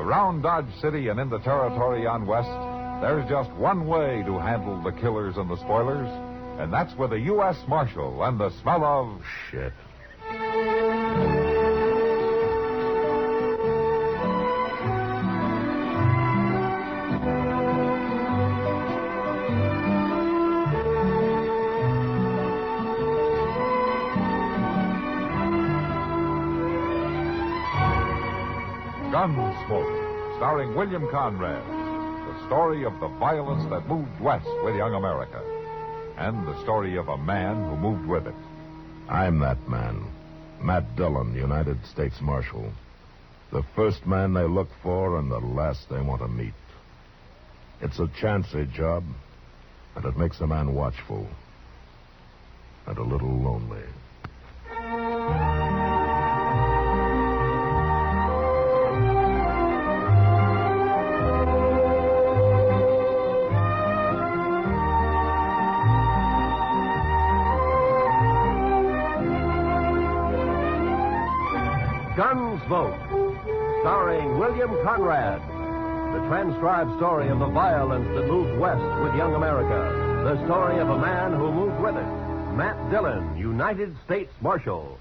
Around Dodge City and in the territory on West, there's just one way to handle the killers and the spoilers, and that's with a U.S. Marshal and the smell of shit. Gunsmoke, starring William Conrad, the story of the violence that moved west with young America, and the story of a man who moved with it. I'm that man, Matt Dillon, United States Marshal. The first man they look for and the last they want to meet. It's a chancy job, and it makes a man watchful and a little lonely. Gunsmoke, starring William Conrad. The transcribed story of the violence that moved west with young America. The story of a man who moved with it. Matt Dillon, United States Marshal.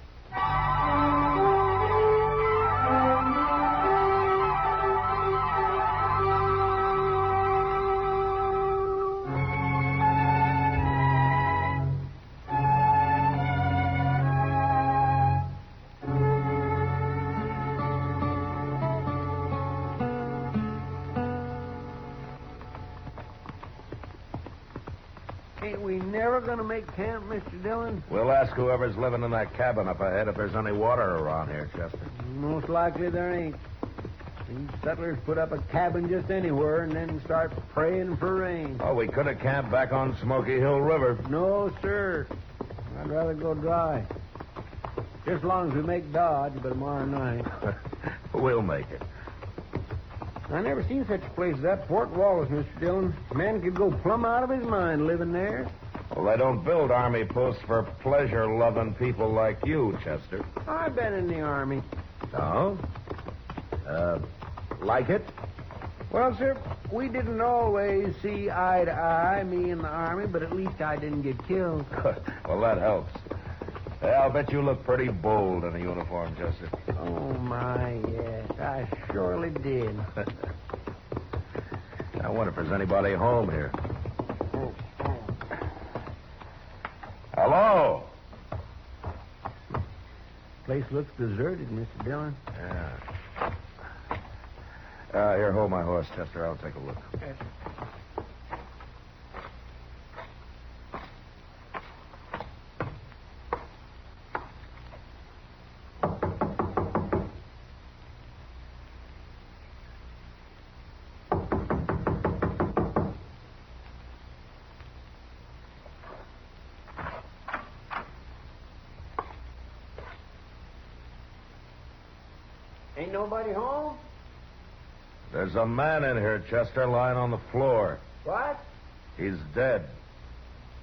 Ain't we never going to make camp, Mr. Dillon? We'll ask whoever's living in that cabin up ahead if there's any water around here, Chester. Most likely there ain't. These settlers put up a cabin just anywhere and then start praying for rain. Oh, we could have camped back on Smoky Hill River. No, sir. I'd rather go dry. Just as long as we make Dodge by tomorrow night. We'll make it. I never seen such a place as that Fort Wallace, Mr. Dillon. Man could go plumb out of his mind living there. Well, they don't build army posts for pleasure-loving people like you, Chester. I've been in the Army. Oh? Like it? Well, sir, we didn't always see eye to eye, me and the Army, but at least I didn't get killed. Well, that helps. Hey, I'll bet you look pretty bold in a uniform, Chester. Oh, my, yes. I surely did. I wonder if there's anybody home here. Hello? Place looks deserted, Mr. Dillon. Yeah. Here, hold my horse, Chester. I'll take a look. Yes. Ain't nobody home? There's a man in here, Chester, lying on the floor. What? He's dead.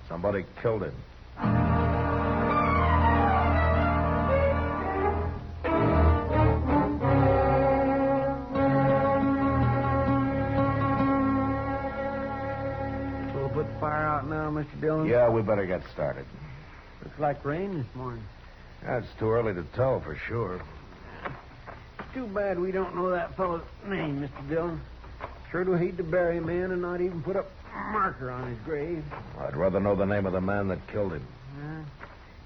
Somebody killed him. We'll put the fire out now, Mr. Dillon. Yeah, we better get started. Looks like rain this morning. That's too early to tell for sure. Too bad we don't know that fellow's name, Mr. Dillon. Sure do hate to bury a man and not even put a marker on his grave. I'd rather know the name of the man that killed him.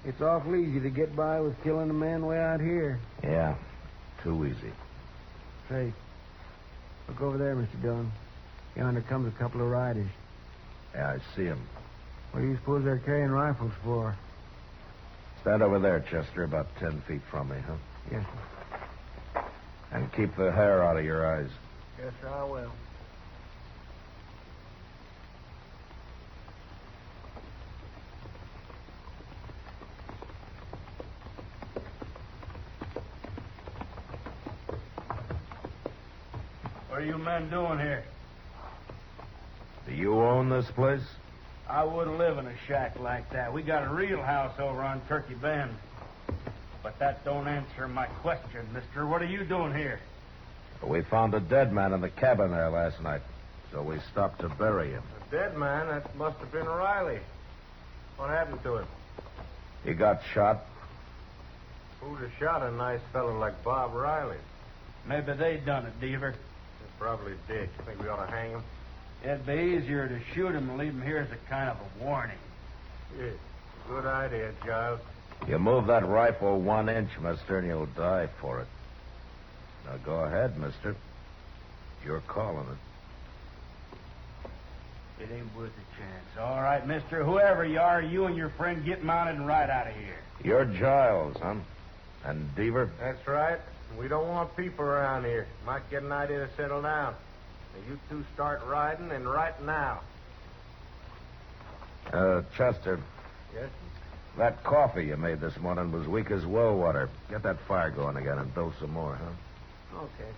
It's awful easy to get by with killing a man way out here. Yeah, too easy. Say, look over there, Mr. Dillon. Yonder comes a couple of riders. Yeah, I see him. What do you suppose they're carrying rifles for? Stand over there, Chester, about 10 feet from me, huh? Yes, sir. And keep the hair out of your eyes. Yes, sir, I will. What are you men doing here? Do you own this place? I wouldn't live in a shack like that. We got a real house over on Turkey Bend. But that don't answer my question, mister. What are you doing here? We found a dead man in the cabin there last night, so we stopped to bury him. A dead man? That must have been Riley. What happened to him? He got shot. Who'd have shot a nice fellow like Bob Riley? Maybe they done it, Deaver. They probably did. You think we ought to hang him? It'd be easier to shoot him and leave him here as a kind of a warning. Yeah. Good idea, Giles. You move that rifle 1 inch, mister, and you'll die for it. Now go ahead, mister. You're calling it. It ain't worth a chance. All right, mister. Whoever you are, you and your friend get mounted and ride out of here. You're Giles, huh? And Deaver? That's right. We don't want people around here. Might get an idea to settle down. Now, you two start riding, and right now. Chester, Yes? that coffee you made this morning was weak as well water. Get that fire going again and build some more, huh? Okay.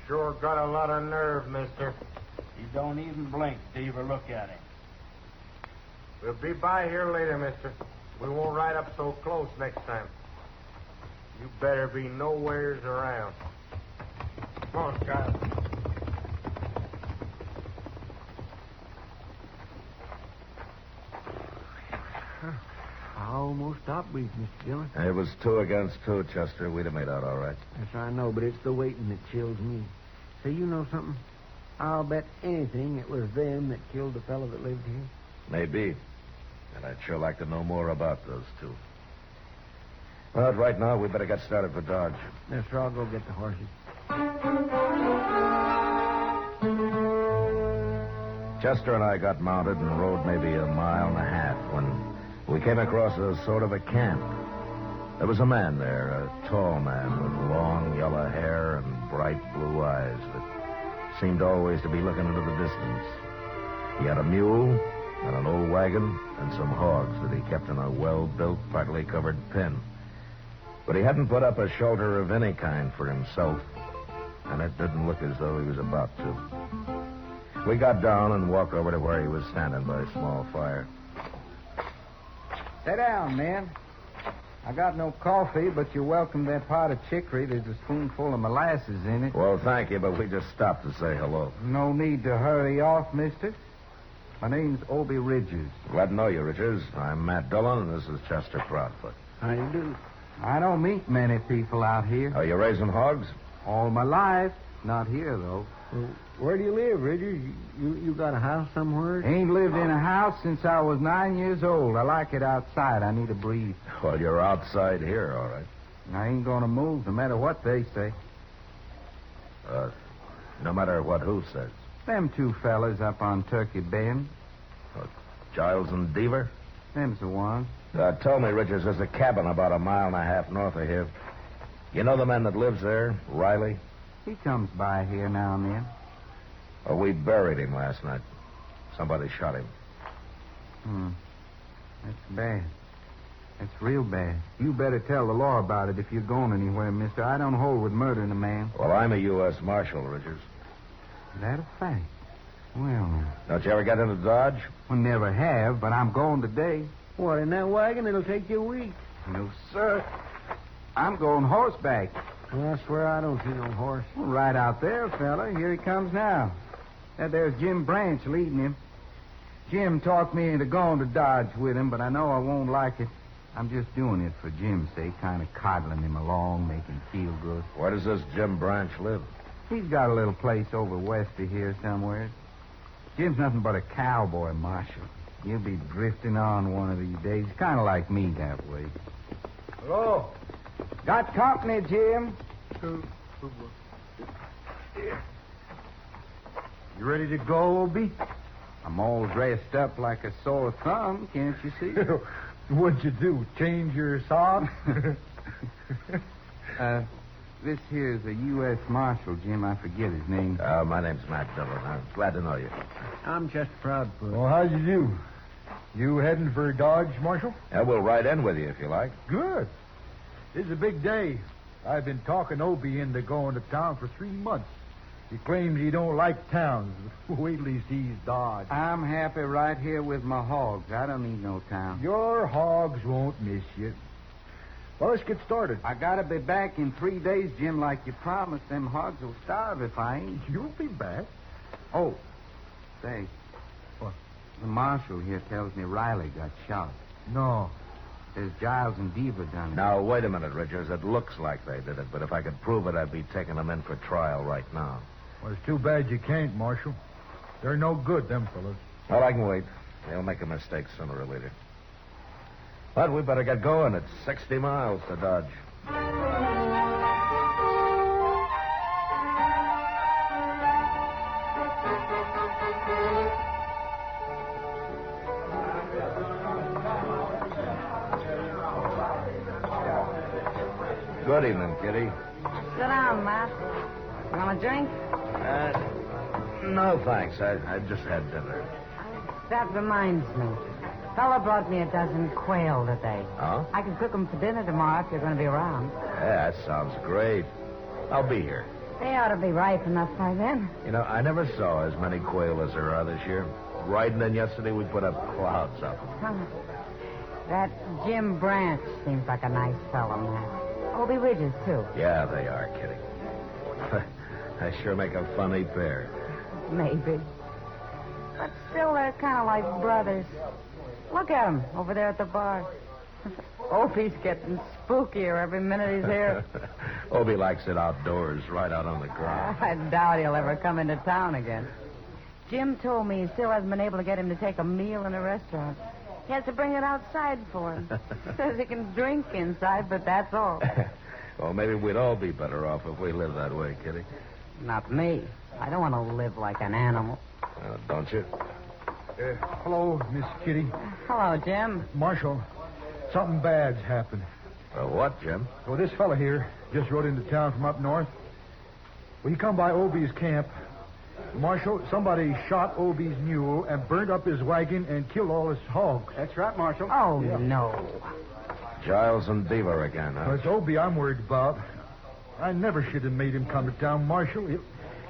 Sure got a lot of nerve, mister. He don't even blink, Deaver. Look at him. We'll be by here later, mister. We won't ride up so close next time. You better be nowheres around. Come on, Giles. I almost stopped breathing, Mr. Dillon. It was 2 against 2, Chester. We'd have made out all right. Yes, I know, but it's the waiting that chills me. Say, you know something? I'll bet anything it was them that killed the fellow that lived here. Maybe. And I'd sure like to know more about those two. But right now, we better get started for Dodge. Yes, sir, I'll go get the horses. Chester and I got mounted and rode maybe 1.5 miles when we came across a sort of a camp. There was a man there, a tall man with long yellow hair and bright blue eyes that seemed always to be looking into the distance. He had a mule and an old wagon and some hogs that he kept in a well-built, partly covered pen. But he hadn't put up a shelter of any kind for himself, and it didn't look as though he was about to. We got down and walked over to where he was standing by a small fire. Sit down, man. I got no coffee, but you're welcome to that pot of chicory. There's a spoonful of molasses in it. Well, thank you, but we just stopped to say hello. No need to hurry off, mister. My name's Obie Ridges. Glad to know you, Richards. I'm Matt Dillon, and this is Chester Proudfoot. How you do? I don't meet many people out here. Are you raising hogs? All my life. Not here, though. Well, where do you live, Ridgers? You got a house somewhere? Ain't lived in a house since I was 9 years old. I like it outside. I need a breeze. Well, you're outside here, all right. I ain't gonna move no matter what they say. No matter what who says. Them two fellas up on Turkey Bend. Giles and Deaver? Them's the ones. Tell me, Richards, there's a cabin about 1.5 miles north of here. You know the man that lives there, Riley? He comes by here now and then. Oh, we buried him last night. Somebody shot him. That's bad. That's real bad. You better tell the law about it if you're going anywhere, mister. I don't hold with murdering a man. Well, I'm a U.S. Marshal, Richards. That a fact. Well, Don't you ever get into Dodge? I never have, but I'm going today. What, in that wagon? It'll take you a week. No, sir. I'm going horseback. Well, I swear I don't see no horse. Well, right out there, fella. Here he comes now. There's Jim Branch leading him. Jim talked me into going to Dodge with him, but I know I won't like it. I'm just doing it for Jim's sake, kind of coddling him along, make him feel good. Where does this Jim Branch live? He's got a little place over west of here somewhere. Jim's nothing but a cowboy, Marshal. He'll be drifting on one of these days, kind of like me that way. Hello. Got company, Jim. You ready to go, Obie? I'm all dressed up like a sore thumb, can't you see? What'd you do, change your socks? This here's a U.S. Marshal, Jim. I forget his name. My name's Matt Dillon. I'm glad to know you. I'm Chester Proudfoot. Well, how'd you do? You heading for Dodge, Marshal? Yeah, we'll ride in with you if you like. Good. This is a big day. I've been talking Obie into going to town for 3 months. He claims he don't like towns. Wait till he sees Dodge. I'm happy right here with my hogs. I don't need no town. Your hogs won't miss you. Well, let's get started. I gotta be back in 3 days, Jim, like you promised. Them hogs will starve if I ain't. You'll be back. Oh, say. What? The marshal here tells me Riley got shot. No. There's Giles and Deaver done it. Now, wait a minute, Richards. It looks like they did it, but if I could prove it, I'd be taking them in for trial right now. Well, it's too bad you can't, Marshal. They're no good, them fellas. Well, I can wait. They'll make a mistake sooner or later. But we better get going. It's 60 miles to Dodge. Good evening, Kitty. Sit down, Matt. You want a drink? No, thanks. I just had dinner. That reminds me. Fella brought me a dozen quail today. Oh? I can cook them for dinner tomorrow if you're going to be around. Yeah, that sounds great. I'll be here. They ought to be ripe enough by then. You know, I never saw as many quail as there are this year. Riding in yesterday, we put up clouds of them. That Jim Branch seems like a nice fellow, Matt. Obie Ridges, too. Yeah, they are, Kitty. I sure make a funny pair. Maybe. But still, they're kind of like brothers. Look at him over there at the bar. Opie's getting spookier every minute he's here. Obie likes it outdoors, right out on the ground. I doubt he'll ever come into town again. Jim told me he still hasn't been able to get him to take a meal in a restaurant. He has to bring it outside for him. Says he can drink inside, but that's all. Well, maybe we'd all be better off if we lived that way, Kitty. Not me. I don't want to live like an animal. Don't you? Hello, Miss Kitty. Hello, Jim. Marshal, something bad's happened. What, Jim? Well, this fella here just rode into town from up north. Well, he come by Obie's camp. Marshal, somebody shot Obie's mule and burnt up his wagon and killed all his hogs. That's right, Marshal. Oh, no. Giles and Deaver again, huh? Well, it's Obie I'm worried about. I never should have made him come to town, Marshal.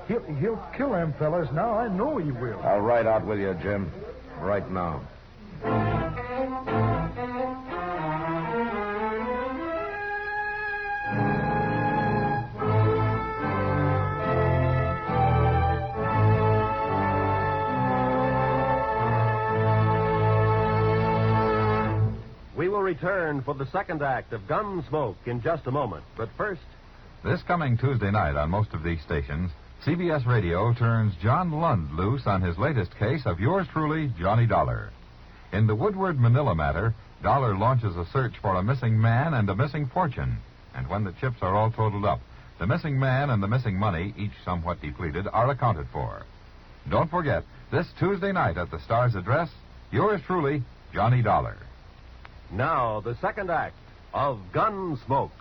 He'll kill them fellas now. I know he will. I'll ride out with you, Jim. Right now. We will return for the second act of Gunsmoke in just a moment. But first, This coming Tuesday night on most of these stations, CBS Radio turns John Lund loose on his latest case of yours truly, Johnny Dollar. In the Woodward Manila matter, Dollar launches a search for a missing man and a missing fortune. And when the chips are all totaled up, the missing man and the missing money, each somewhat depleted, are accounted for. Don't forget, this Tuesday night at the Star's address, yours truly, Johnny Dollar. now the second act of Gunsmoke.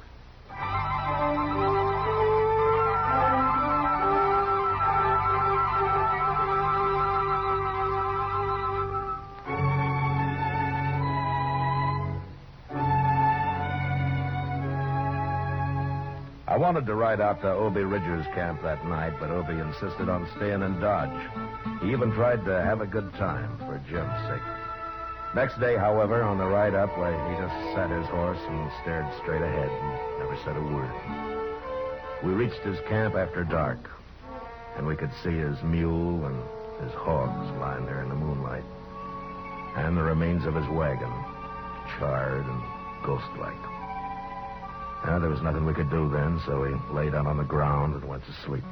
I wanted to ride out to Obie Ridger's camp that night, but Obie insisted on staying in Dodge. He even tried to have a good time for Jim's sake. Next day, however, on the ride up, he just sat his horse and stared straight ahead and never said a word. We reached his camp after dark, and we could see his mule and his hogs lying there in the moonlight, and the remains of his wagon, charred and ghost-like. There was nothing we could do then, so we lay down on the ground and went to sleep.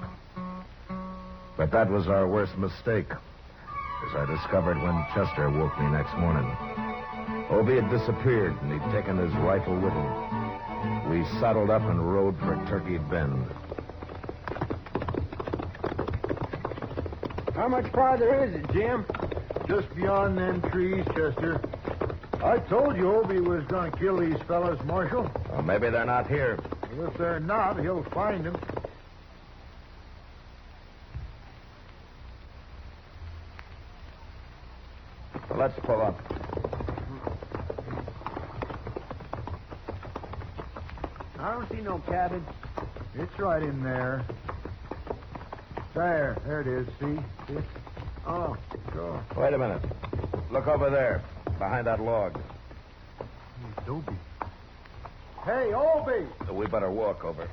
But that was our worst mistake, as I discovered when Chester woke me next morning. Obie had disappeared, and he'd taken his rifle with him. We saddled up and rode for Turkey Bend. How much farther is it, Jim? Just beyond them trees, Chester. I told you Obie was going to kill these fellas, Marshal. Well, maybe they're not here. Well, if they're not, he'll find them. So let's pull up. I don't see no cabin. It's right in there. There it is, see? Oh, sure. Wait a minute. Look over there, behind that log. It's Obie. Hey, Obie! We better walk over.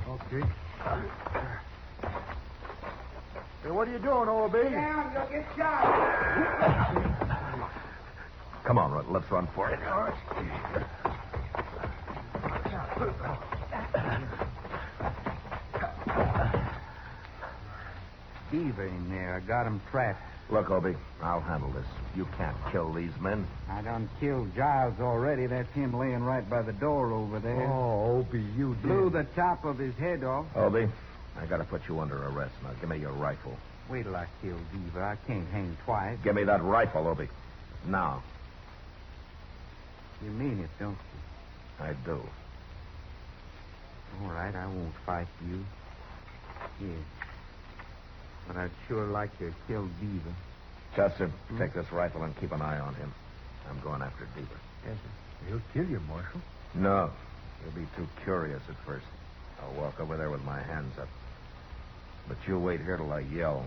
Okay. Hey, what are you doing, Obie? Down, you'll get shot. Come on, let's run for it. All right. Beaver in there. I got him trapped. Look, Obie, I'll handle this. You can't kill these men. I done killed Giles already. That's him laying right by the door over there. Oh, Obie, you Blew did. the top of his head off. Obie, I gotta put you under arrest. Now, give me your rifle. Wait till I kill Beaver. I can't hang twice. Give me that rifle, Obie. Now. You mean it, don't you? I do. All right, I won't fight you. Here. But I'd sure like to kill Beaver. Chester, take this rifle and keep an eye on him. I'm going after Beaver. Yes, sir. He'll kill you, Marshal. No. You'll be too curious at first. I'll walk over there with my hands up. But you wait here till I yell.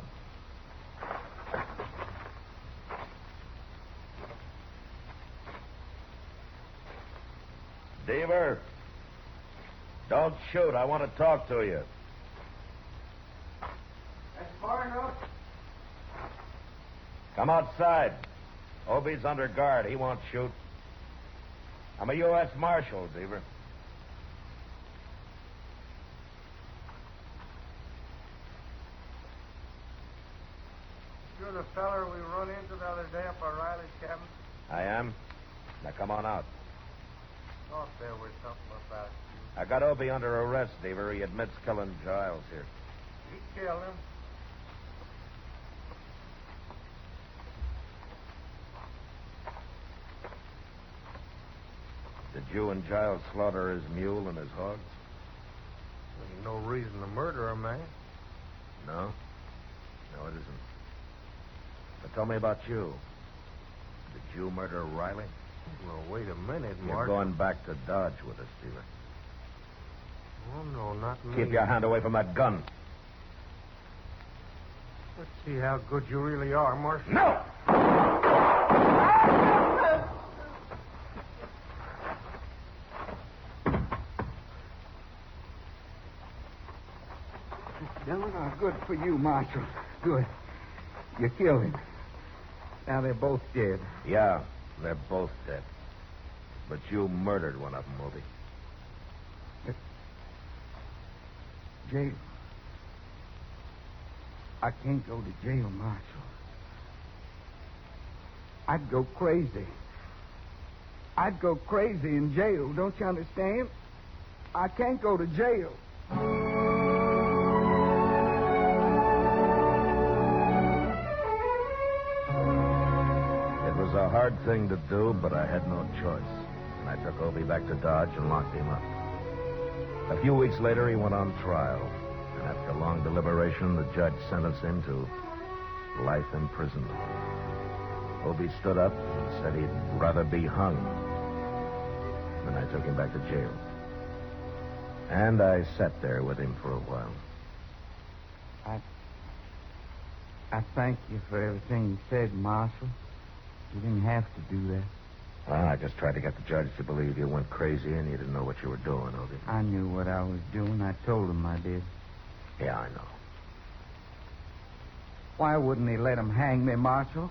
Beaver! Don't shoot. I want to talk to you. That's far enough. Come outside. Obie's under guard. He won't shoot. I'm a U.S. Marshal, Beaver. You're the feller we run into the other day up at Riley's cabin? I am. Now come on out. Thought there was something about you. I got Obie under arrest, Beaver. He admits killing Giles here. You killed him. Did you and Giles slaughter his mule and his hogs? Ain't no reason to murder a man. No? No, it isn't. But tell me about you. Did you murder Riley? Well, wait a minute, You're Mark. going back to Dodge with us, Beaver. Oh, no, not me. Keep your hand away from that gun. Let's see how good you really are, Marshal. No! No, good for you, Marshal. Good. You killed him. Now they're both dead. Yeah, they're both dead. But you murdered one of them, Obie. Jail. I can't go to jail, Marshal. I'd go crazy. I'd go crazy in jail, don't you understand? I can't go to jail. It was a hard thing to do, but I had no choice. And I took Obie back to Dodge and locked him up. A few weeks later, he went on trial. And after long deliberation, the judge sentenced him to life imprisonment. Obie stood up and said he'd rather be hung. Then I took him back to jail. And I sat there with him for a while. I thank you for everything you said, Marshal. You didn't have to do that. Well, I just tried to get the judge to believe you went crazy and you didn't know what you were doing, Obie. I knew what I was doing. I told him I did. Yeah, I know. Why wouldn't he let him hang me, Marshal?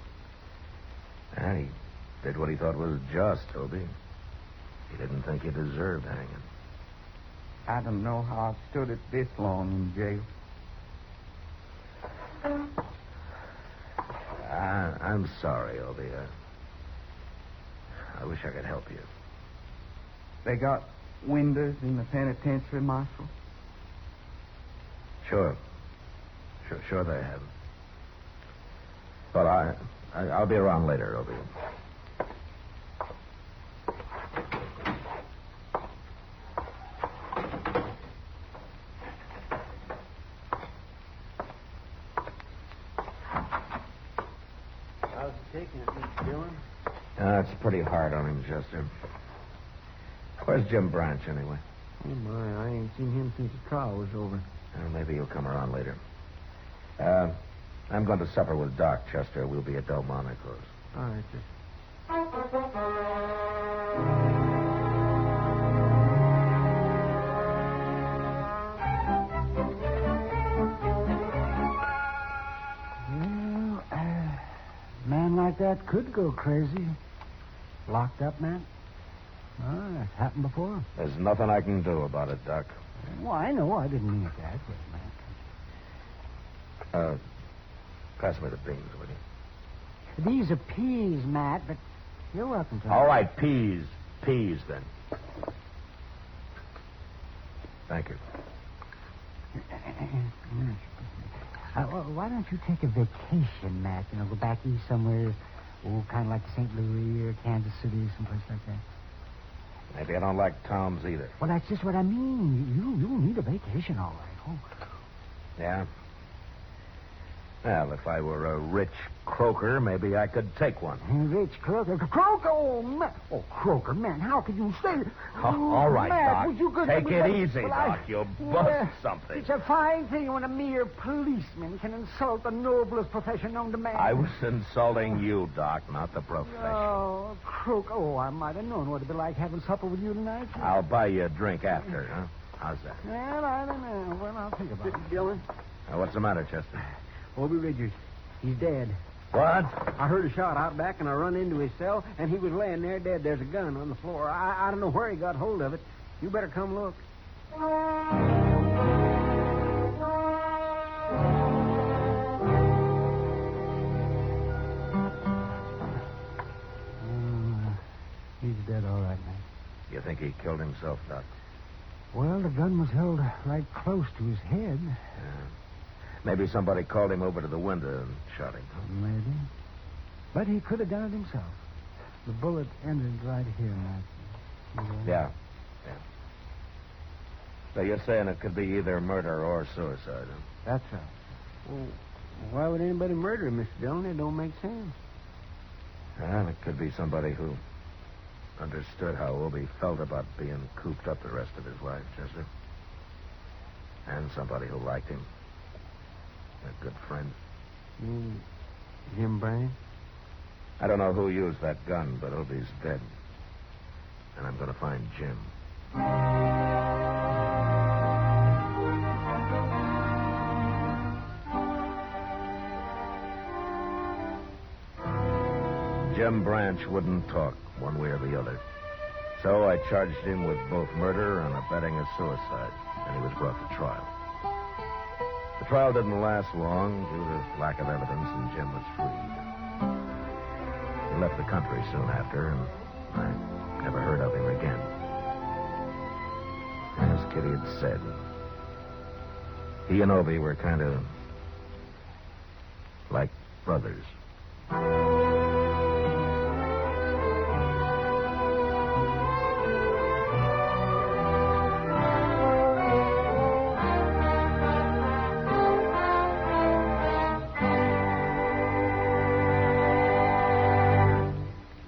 And he did what he thought was just, Obie. He didn't think he deserved hanging. I don't know how I've stood it this long in jail. I'm sorry, Obie. I wish I could help you. They got windows in the penitentiary, Marshal? Sure they have. But I'll be around later, Obie. How's it taking it, Mr. Dillon? It's pretty hard on him, Chester. Where's Jim Branch, anyway? Oh, my, I ain't seen him since the trial was over. Well, maybe he'll come around later. I'm going to supper with Doc, Chester. We'll be at Delmonico's. All right, sir. man like that could go crazy. Locked up, Matt? Oh, that's happened before. There's nothing I can do about it, Doc. Well, I know. I didn't mean it that way, Matt. Pass me the beans, will you? These are peas, Matt, but you're welcome to them. All right, peas. Peas, then. Thank you. Why don't you take a vacation, Matt? You know, go back east somewhere, kind of like St. Louis or Kansas City, someplace like that. Maybe I don't like towns either. Well, that's just what I mean. You need a vacation, all right. Oh. Yeah? Well, if I were a rich croaker, maybe I could take one. Rich croaker? Croaker? Oh, man. Oh, croaker, man. How could you say... All right, Matt, Doc. would you Take it easy, Doc. You'll bust something. It's a fine thing when a mere policeman can insult the noblest profession known to man. I was insulting you, Doc, not the profession. Oh, croaker. Oh, I might have known what it'd be like having supper with you tonight. I'll buy you a drink after, huh? How's that? Well, I don't know. Well, I'll think about it. Dylan? What's the matter, Chester? Obie Ridgers. He's dead. What? I heard a shot out back, and I run into his cell, and he was laying there dead. There's a gun on the floor. I don't know where he got hold of it. You better come look. He's dead, all right, man. You think he killed himself, Doc? Well, the gun was held right close to his head. Yeah. Maybe somebody called him over to the window and shot him. Maybe. But he could have done it himself. The bullet ended right here, Matt. Yeah. So you're saying it could be either murder or suicide, huh? That's right. Well, why would anybody murder him, Mr. Dillon? It don't make sense. Well, it could be somebody who understood how Obie felt about being cooped up the rest of his life, Chester. And somebody who liked him. A good friend. Jim Brain? I don't know who used that gun, but Obie's dead. And I'm going to find Jim. Jim Branch wouldn't talk one way or the other. So I charged him with both murder and abetting a suicide, and he was brought to trial. The trial didn't last long due to lack of evidence, and Jim was freed. He left the country soon after, and I never heard of him again. As Kitty had said, he and Obie were kind of like brothers.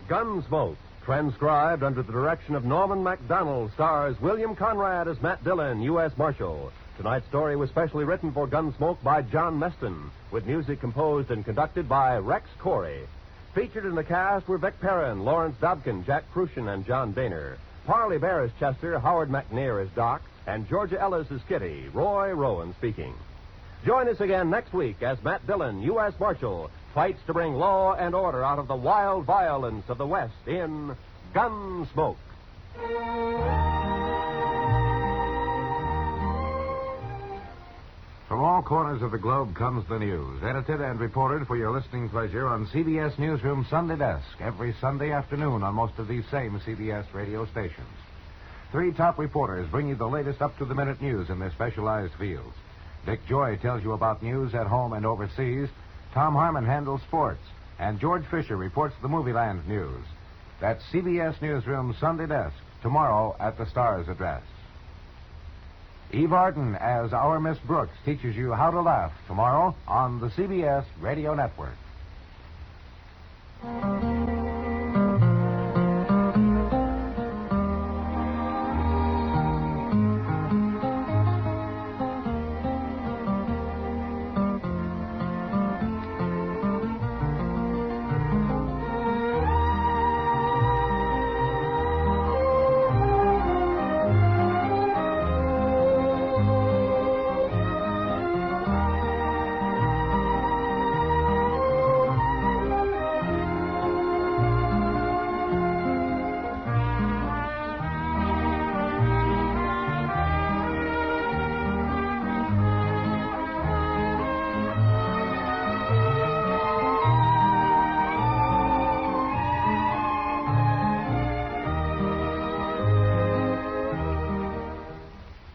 Gunsmoke, transcribed under the direction of Norman MacDonald, stars William Conrad as Matt Dillon, U.S. Marshal. Tonight's story was specially written for Gunsmoke by John Meston, with music composed and conducted by Rex Corey. Featured in the cast were Vic Perrin, Lawrence Dobkin, Jack Crucian, and John Daner. Parley Bear as Chester, Howard McNair as Doc, and Georgia Ellis as Kitty. Roy Rowan speaking. Join us again next week as Matt Dillon, U.S. Marshal, fights to bring law and order out of the wild violence of the West in Gunsmoke. From all corners of the globe comes the news, edited and reported for your listening pleasure on CBS Newsroom Sunday Desk, every Sunday afternoon on most of these same CBS radio stations. 3 top reporters bring you the latest up-to-the-minute news in their specialized fields. Dick Joy tells you about news at home and overseas. Tom Harmon handles sports, and George Fisher reports the Movieland news. That's CBS Newsroom Sunday Desk, tomorrow at the Star's address. Eve Arden as Our Miss Brooks teaches you how to laugh tomorrow on the CBS Radio Network.